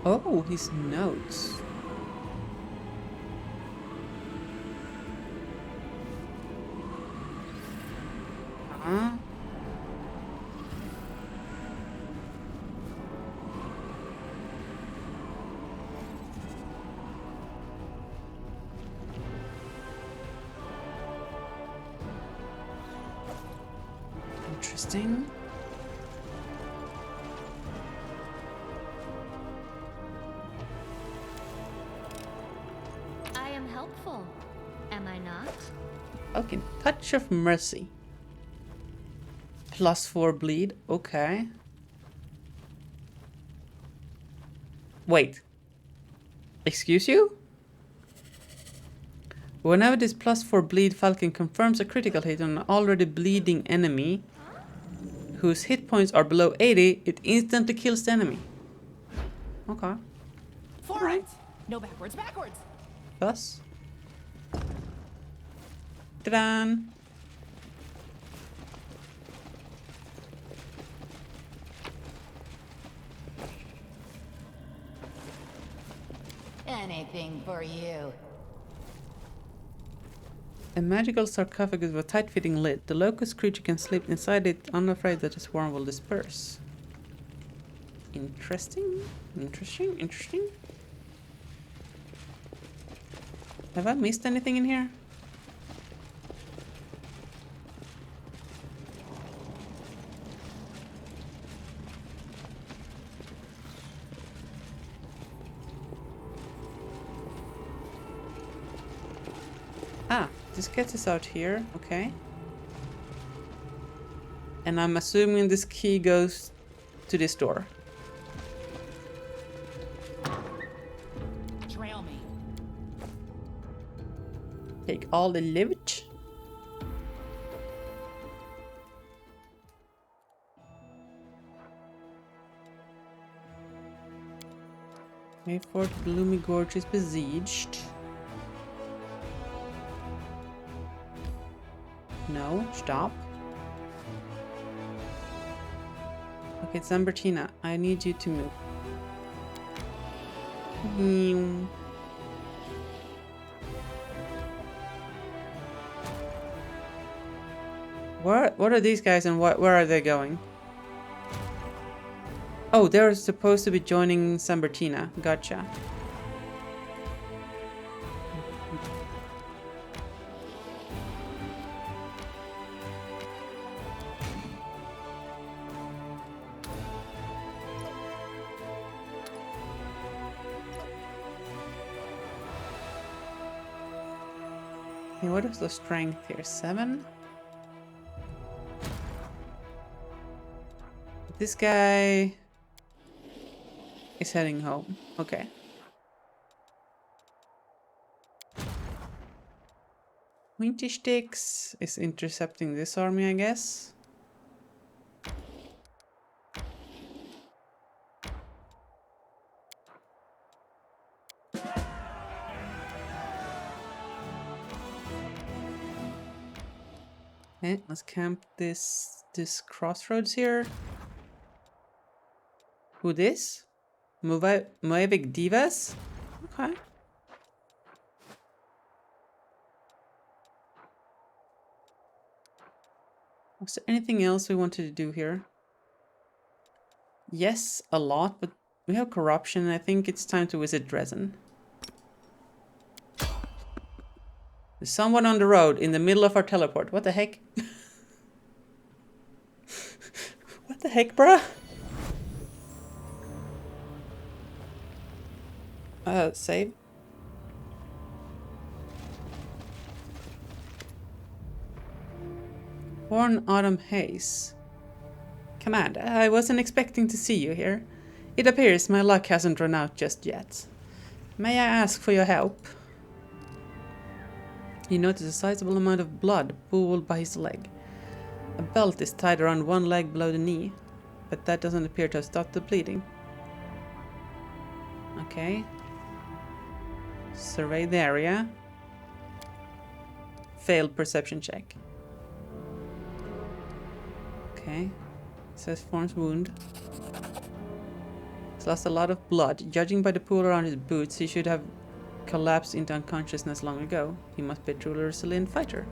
Oh, his notes. Huh? Interesting. I am helpful, am I not? Okay, touch of mercy. +4 bleed. Okay. Wait. Excuse you? Whenever this +4 bleed falcon confirms a critical hit on an already bleeding enemy whose hit points are below 80, it instantly kills the enemy. Okay. Forward! No backwards, backwards! Thus. Ta-da! Anything for you. A magical sarcophagus with a tight-fitting lid. The locust creature can sleep inside it, unafraid that the swarm will disperse. Interesting. Interesting. Interesting. Have I missed anything in here? Ah, this gets us out here. Okay. And I'm assuming this key goes to this door. Trail me. Take all the loot. Mayfort Gloomy Gorge is besieged. No, stop. Okay, Zambertina, I need you to move. What are these guys and where are they going? Oh, they're supposed to be joining Zambertina. Gotcha. Okay, what is the strength here? 7? This guy is heading home. Okay. Pointy Sticks is intercepting this army, I guess. Okay, let's camp this crossroads here. Who this? Moebic Divas? Okay. Was there anything else we wanted to do here? Yes, a lot, but we have corruption and I think it's time to visit Dresden. There's someone on the road in the middle of our teleport. What the heck? What the heck, bruh? Save. Warren Autumn Haze. Command, I wasn't expecting to see you here. It appears my luck hasn't run out just yet. May I ask for your help? You notice a sizable amount of blood pooled by his leg. A belt is tied around one leg below the knee, but that doesn't appear to have stopped the bleeding. Okay. Survey the area. Failed perception check. Okay. It says forms wound. He's lost a lot of blood. Judging by the pool around his boots, he should have collapsed into unconsciousness long ago. He must be a truly resilient fighter.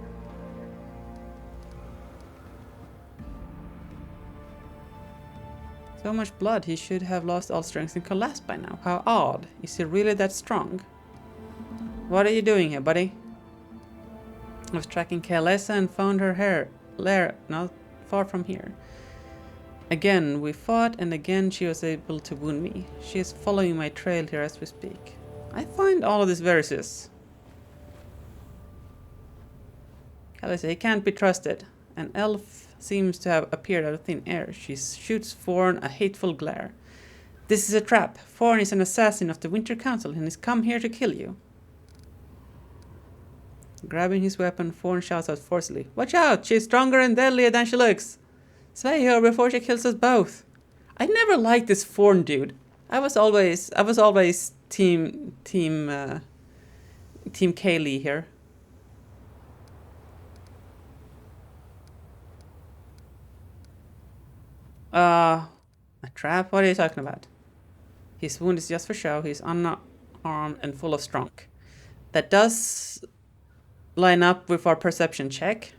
So much blood, he should have lost all strength and collapsed by now. How odd. Is he really that strong? What are you doing here, buddy? I was tracking Kalesa and found her lair not far from here. Again, we fought, and again she was able to wound me. She is following my trail here as we speak. I find all of this very sus. Kalesa, he can't be trusted. An elf seems to have appeared out of thin air. She shoots Thorn a hateful glare. This is a trap. Thorn is an assassin of the Winter Council and has come here to kill you. Grabbing his weapon, Thorn shouts out forcefully. Watch out! She's stronger and deadlier than she looks. Slay her before she kills us both. I never liked this Thorn dude. I was always team Kaylee here. A trap? What are you talking about? His wound is just for show. He's unarmed and full of strong. That does line up with our perception check.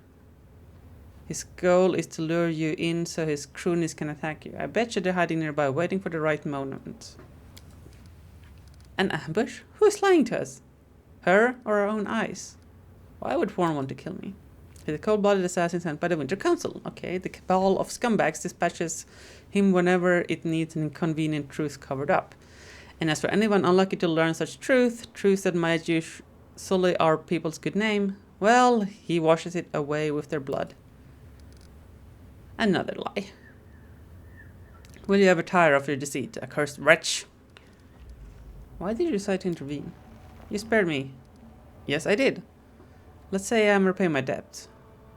His goal is to lure you in so his cronies can attack you. I bet you they're hiding nearby, waiting for the right moment. An ambush? Who is lying to us? Her or our own eyes? Why would Thorn want to kill me? He's a cold-blooded assassin sent by the Winter Council. Okay, the cabal of scumbags dispatches him whenever it needs an inconvenient truth covered up. And as for anyone unlucky to learn such truths that might sully our people's good name, well, he washes it away with their blood. Another lie. Will you ever tire of your deceit, accursed wretch? Why did you decide to intervene? You spared me. Yes, I did. Let's say I'm repaying my debt.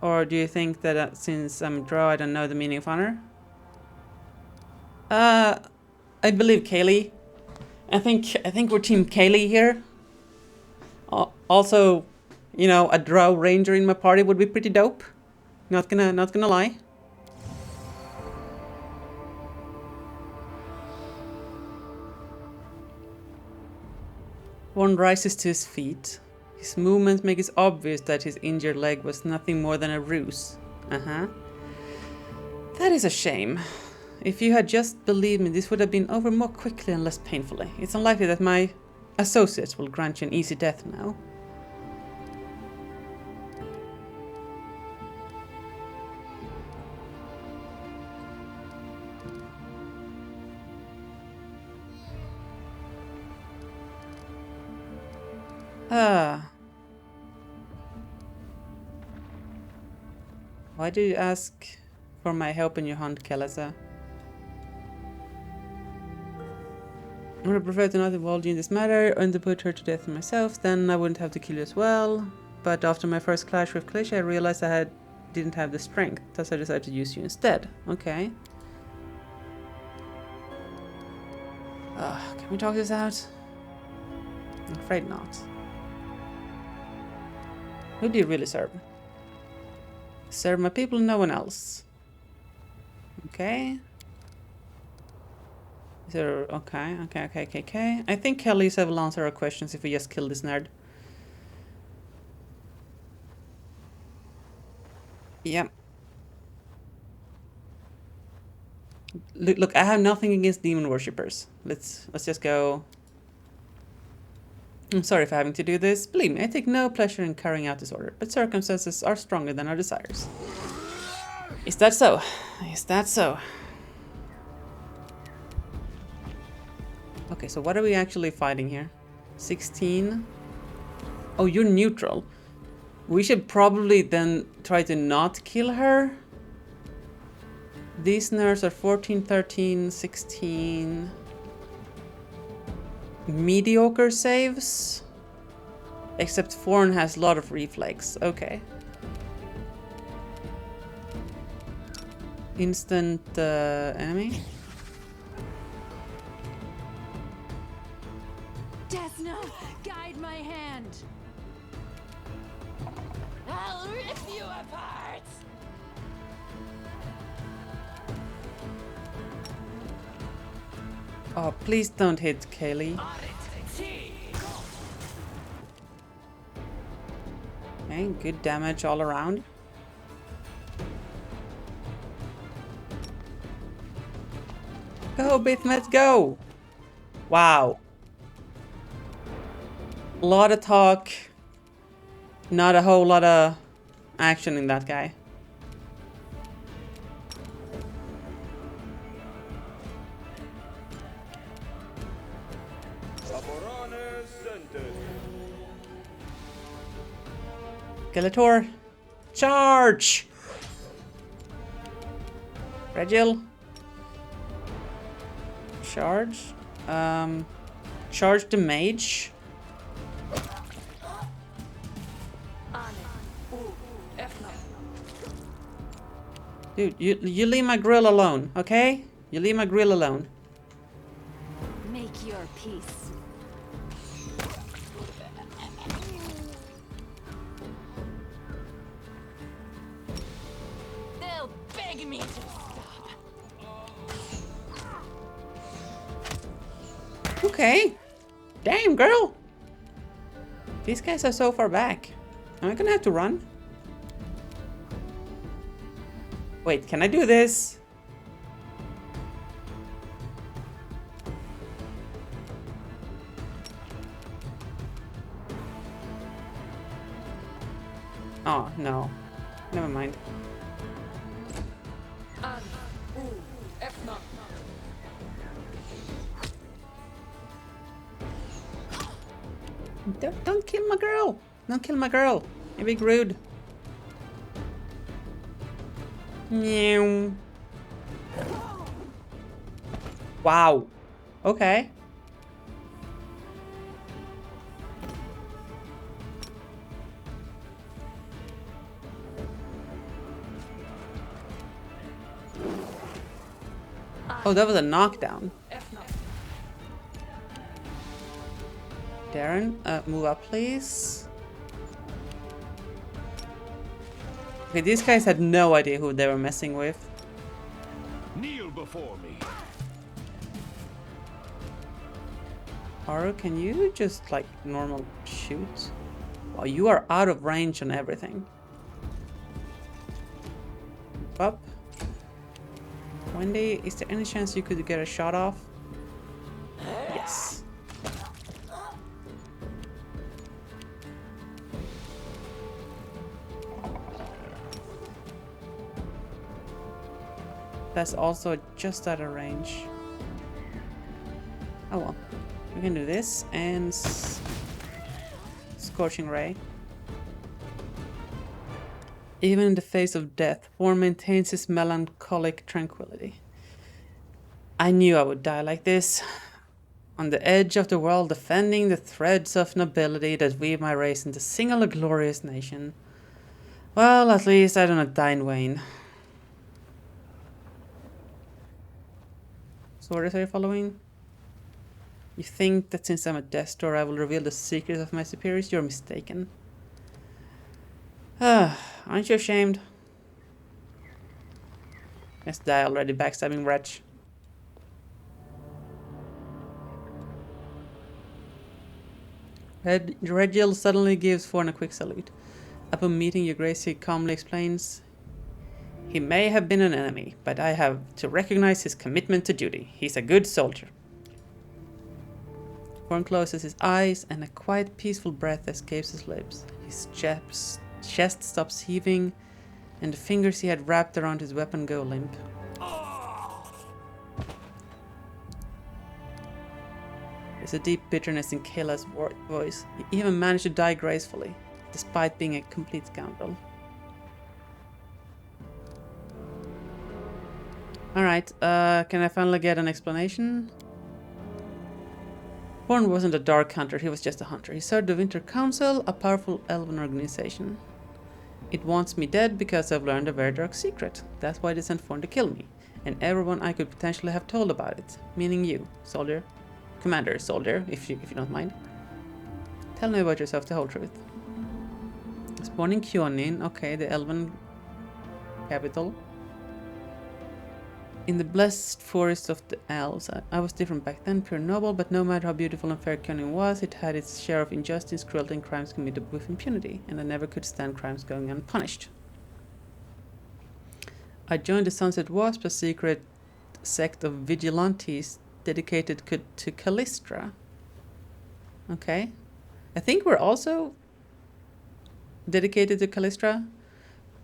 Or do you think that since I'm a drow, I don't know the meaning of honor? I believe Kaylee. I think we're team Kaylee here. Also, you know, a drow ranger in my party would be pretty dope. Not gonna lie. One rises to his feet. His movements make it obvious that his injured leg was nothing more than a ruse. That is a shame. If you had just believed me, this would have been over more quickly and less painfully. It's unlikely that my associates will grant you an easy death now. Why do you ask for my help in your hunt, Kalesa? I would prefer to not involve you in this matter and to put her to death myself, then I wouldn't have to kill you as well. But after my first clash with Kalisha, I realized didn't have the strength, thus I decided to use you instead. Okay. Can we talk this out? I'm afraid not. Who do you really serve? Serve my people, no one else. Okay. Is there... Okay. I think Kalisa will answer our questions if we just kill this nerd. Yeah. Look, I have nothing against demon worshippers. Let's just go. I'm sorry for having to do this. Believe me, I take no pleasure in carrying out this order, but circumstances are stronger than our desires. Is that so? Is that so? Okay, so what are we actually fighting here? 16? Oh, you're neutral. We should probably then try to not kill her. These nerfs are 14, 13, 16... mediocre saves. Except Thorn has a lot of reflex. Okay. Instant enemy. Desna, guide my hand. I'll rip you apart. Oh, please don't hit Kaylee. Okay, good damage all around. Go, Bithmet, go! Wow. A lot of talk. Not a whole lot of action in that guy. Skeletor, charge! Regil, charge. Charge the mage. Dude, you leave my grill alone, okay? You leave my grill alone. Make your peace. They'll beg me to stop. Okay. Damn, girl. These guys are so far back. Am I gonna have to run? Wait, can I do this? Oh, no. Never mind. Don't kill my girl! Don't kill my girl! You're being rude. Meow. Wow. Okay. Oh, that was a knockdown. Darren, move up, please. Okay, these guys had no idea who they were messing with. Kneel before me. Haru, can you just like normal shoot? Wow, you are out of range on everything. Up. Wendy, is there any chance you could get a shot off? Yes. That's also just out of range. Oh well. We can do this and Scorching Ray. Even in the face of death, Thorn maintains his melancholic tranquility. I knew I would die like this. On the edge of the world, defending the threads of nobility that weave my race into single glorious nation. Well, at least I do not die in vain. So what are you following? You think that since I'm a Death Door, I will reveal the secrets of my superiors? You're mistaken. Aren't you ashamed? Let's die already, backstabbing wretch. Regil suddenly gives Thorn a quick salute. Upon meeting your grace, he calmly explains, he may have been an enemy, but I have to recognize his commitment to duty. He's a good soldier. Thorn closes his eyes and a quiet, peaceful breath escapes his lips. His chest stops heaving and the fingers he had wrapped around his weapon go limp. There's a deep bitterness in Kayla's voice. He even managed to die gracefully, despite being a complete scoundrel. Alright, can I finally get an explanation? Thorn wasn't a dark hunter, he was just a hunter. He served the Winter Council, a powerful elven organization. It wants me dead because I've learned a very dark secret. That's why they sent Thorn to kill me. And everyone I could potentially have told about it. Meaning you, soldier. Commander, soldier, if you don't mind. Tell me about yourself, the whole truth. Spawning Kyonin, okay, the elven capital. In the blessed forest of the elves. I was different back then, pure noble, but no matter how beautiful and fair Cunning was, it had its share of injustice, cruelty, and crimes committed with impunity, and I never could stand crimes going unpunished. I joined the Sunset Wasp, a secret sect of vigilantes dedicated to Callistra. Okay. I think we're also dedicated to Callistra.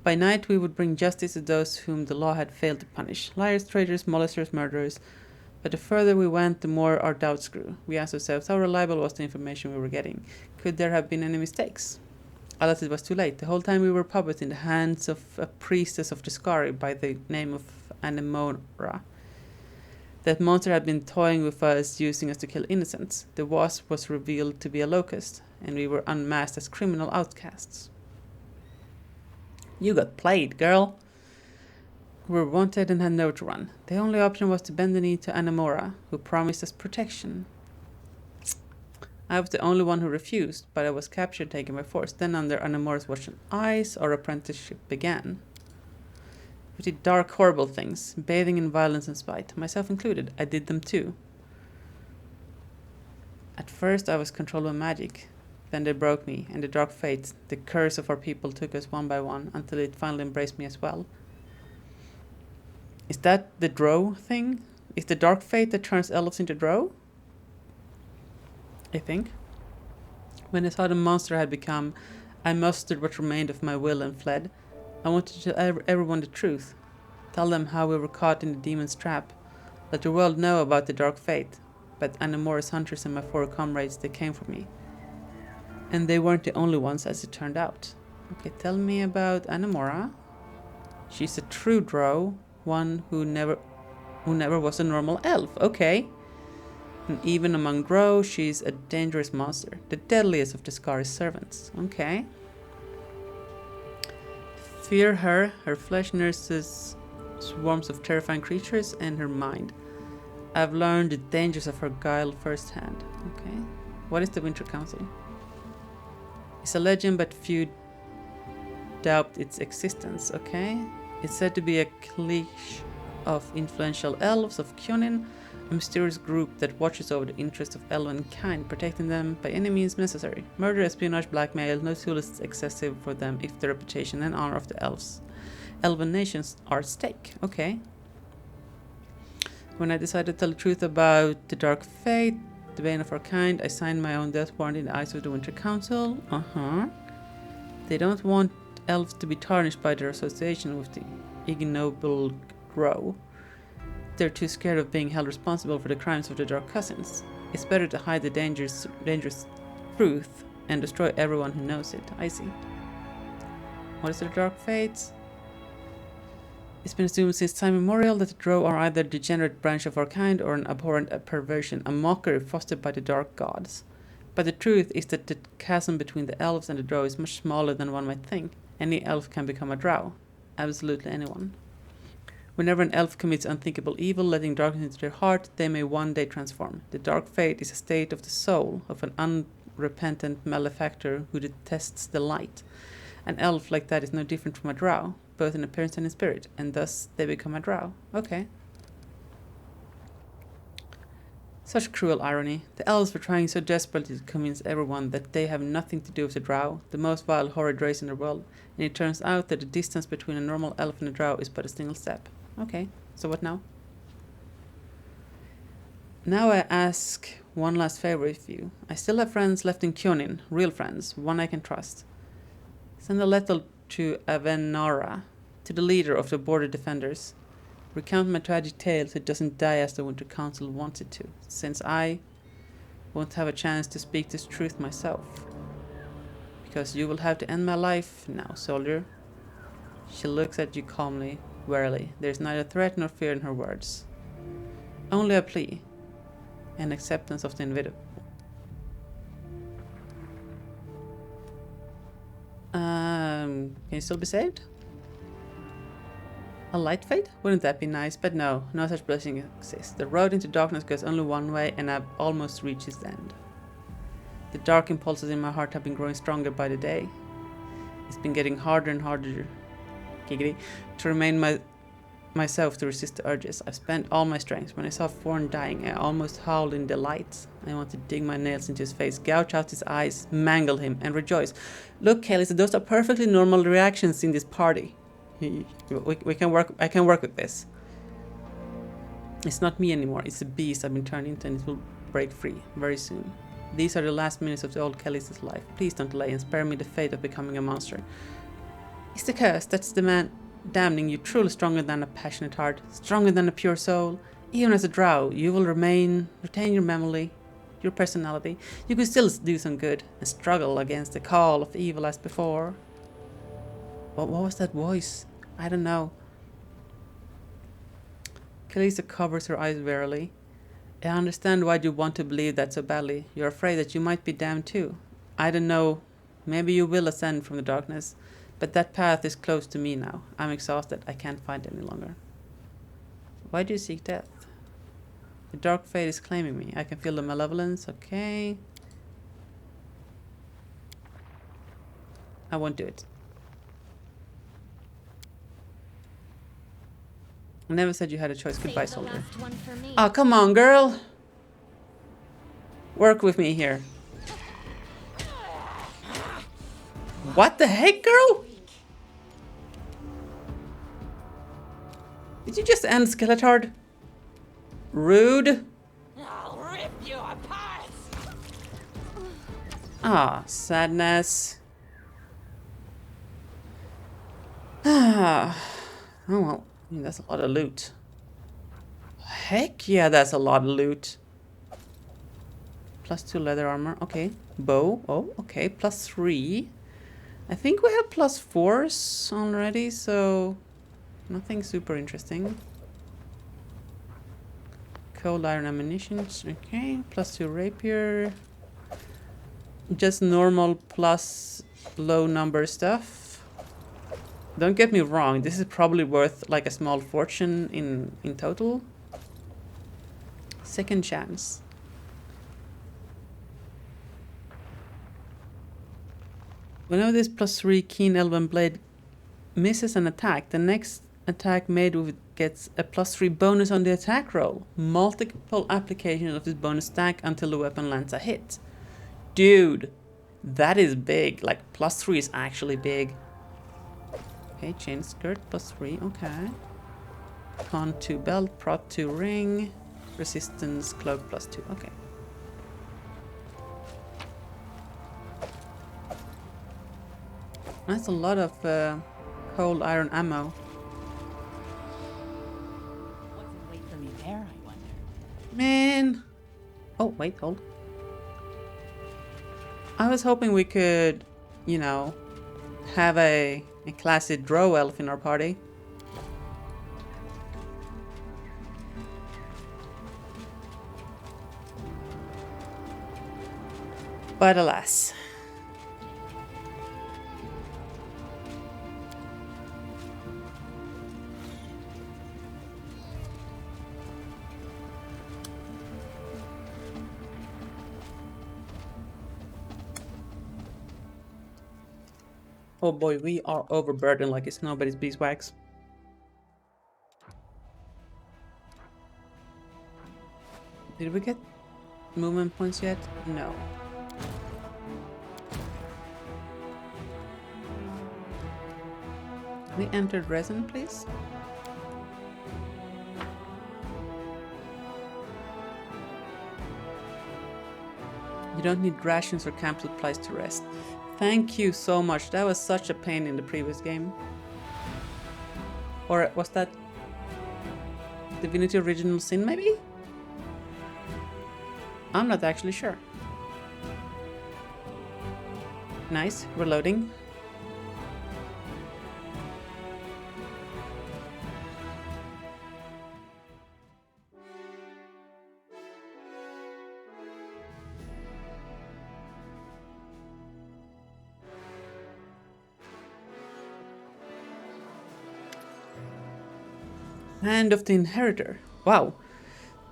By night we would bring justice to those whom the law had failed to punish. Liars, traitors, molesters, murderers. But the further we went, the more our doubts grew. We asked ourselves how reliable was the information we were getting. Could there have been any mistakes? Alas, it was too late. The whole time we were puppets in the hands of a priestess of the Skari by the name of Anemora. That monster had been toying with us, using us to kill innocents. The wasp was revealed to be a locust, and we were unmasked as criminal outcasts. You got played, girl. We were wanted and had nowhere to run. The only option was to bend the knee to Anemora, who promised us protection. I was the only one who refused, but I was captured, taken by force. Then, under Anemora's watchful eyes, our apprenticeship began. We did dark, horrible things, bathing in violence and spite, myself included. I did them too. At first, I was controlled by magic. Then they broke me, and the dark fate, the curse of our people, took us one by one, until it finally embraced me as well. Is that the drow thing? Is the dark fate that turns elves into drow? I think. When I saw the monster I had become, I mustered what remained of my will and fled. I wanted to tell everyone the truth. Tell them how we were caught in the demon's trap. Let the world know about the dark fate. But Anemora's hunters and my four comrades, they came for me. And they weren't the only ones, as it turned out. Okay, tell me about Anemora. She's a true drow, one who never was a normal elf. Okay. And even among drow, she's a dangerous monster, the deadliest of the Skari's servants. Okay. Fear her. Her flesh nurses swarms of terrifying creatures, and her mind. I've learned the dangers of her guile firsthand. Okay. What is the Winter Council? It's a legend, but few doubt its existence, okay? It's said to be a clique of influential elves of Kyonin, a mysterious group that watches over the interests of elven kind, protecting them by any means necessary. Murder, espionage, blackmail, no tool is excessive for them if the reputation and honor of the elven nations are at stake, okay? When I decided to tell the truth about the dark fate, the bane of our kind, I signed my own death warrant in the eyes of the Winter Council. They don't want elves to be tarnished by their association with the ignoble drow. They're too scared of being held responsible for the crimes of their dark cousins. It's better to hide the dangerous truth and destroy everyone who knows it. I see. What is the dark fate? It's been assumed since time immemorial that the drow are either a degenerate branch of our kind or an abhorrent perversion, a mockery fostered by the dark gods. But the truth is that the chasm between the elves and the drow is much smaller than one might think. Any elf can become a drow. Absolutely anyone. Whenever an elf commits unthinkable evil, letting darkness into their heart, they may one day transform. The dark fate is a state of the soul of an unrepentant malefactor who detests the light. An elf like that is no different from a drow, both in appearance and in spirit, and thus they become a drow. Okay. Such cruel irony. The elves were trying so desperately to convince everyone that they have nothing to do with the drow, the most vile, horrid race in the world, and it turns out that the distance between a normal elf and a drow is but a single step. Okay, so what now? Now I ask one last favor of you. I still have friends left in Kyonin, real friends, one I can trust. Send a letter to Avenara, to the leader of the border defenders. Recount my tragic tale so it doesn't die as the Winter Council wants it to, since I won't have a chance to speak this truth myself. Because you will have to end my life now, soldier. She looks at you calmly, warily. There is neither threat nor fear in her words. Only a plea, an acceptance of the inevitable. Can you still be saved? A light fate? Wouldn't that be nice? But no, no such blessing exists. The road into darkness goes only one way, and I've almost reached its end. The dark impulses in my heart have been growing stronger by the day. It's been getting harder and harder giggity, to remain myself to resist the urges. I've spent all my strength. When I saw Thorn dying, I almost howled in delight. I want to dig my nails into his face, gouge out his eyes, mangle him, and rejoice. Look, Kelly, those are perfectly normal reactions in this party. We can work. I can work with this. It's not me anymore. It's a beast I've been turned into, and it will break free very soon. These are the last minutes of the old Kelly's life. Please don't delay and spare me the fate of becoming a monster. It's the curse. That's the man damning you, truly stronger than a passionate heart, stronger than a pure soul. Even as a drow, you will retain your memory, your personality. You can still do some good and struggle against the call of evil as before. What was that voice? I don't know. Kalisa covers her eyes wearily. I understand why you want to believe that so badly. You're afraid that you might be damned too. I don't know. Maybe you will ascend from the darkness. But that path is close to me now. I'm exhausted. I can't fight any longer. Why do you seek death? The dark fate is claiming me. I can feel the malevolence. Okay. I won't do it. I never said you had a choice. Goodbye, soldier. Oh, come on, girl. Work with me here. What the heck, girl? Did you just end Skeletard? Rude. I'll rip you apart. Ah, sadness. Ah. Oh well, I mean, that's a lot of loot. Heck yeah, that's a lot of loot. +2 leather armor. Okay. Bow. Oh, okay. +3. I think we have +4s already, so nothing super interesting. Cold iron ammunition. Okay. +2 rapier. Just normal plus low number stuff. Don't get me wrong, this is probably worth like a small fortune in total. Second chance. Whenever this +3 keen elven blade misses an attack, the next attack made with it gets a +3 bonus on the attack roll. Multiple applications of this bonus stack until the weapon lands a hit. Dude, that is big. Like +3 is actually big. Okay, chain skirt +3. Okay. Con 2 belt, prot 2 ring, resistance cloak +2. Okay. That's a lot of cold iron ammo. What's in wait for me there, I wonder? Man. Oh, wait, hold. I was hoping we could, you know, have a classic drow elf in our party. But alas. Oh boy, we are overburdened like it's nobody's beeswax. Did we get movement points yet? No. We entered resin, please. You don't need rations or camp supplies to rest. Thank you so much. That was such a pain in the previous game. Or was that Divinity Original Sin, maybe? I'm not actually sure. Nice, reloading. Hand of the Inheritor. Wow.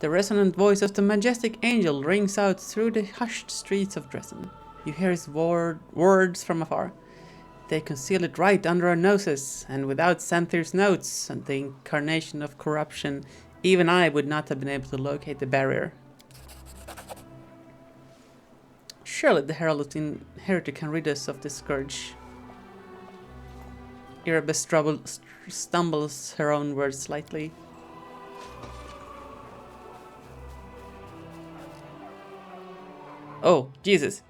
The resonant voice of the majestic angel rings out through the hushed streets of Dresden. You hear his words from afar. They conceal it right under our noses, and without Xanthir's notes and the incarnation of corruption, even I would not have been able to locate the barrier. Surely the Herald of the Inheritor can rid us of this scourge. Erebus stumbles her own words slightly. Oh, Jesus.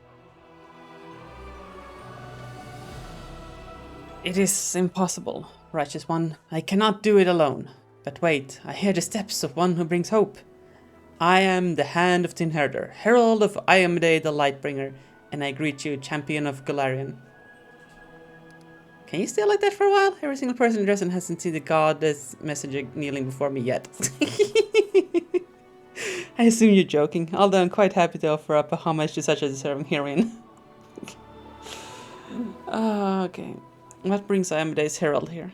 It is impossible, Righteous One. I cannot do it alone. But wait, I hear the steps of one who brings hope. I am the Hand of the Inheritor, Herald of Cmdr the Lightbringer, and I greet you, Champion of Golarion. Can you stay like that for a while? Every single person in Dresden hasn't seen the goddess messenger kneeling before me yet. I assume you're joking, although I'm quite happy to offer up a homage to such a deserving heroine. Okay. What brings Cmdr's Herald here?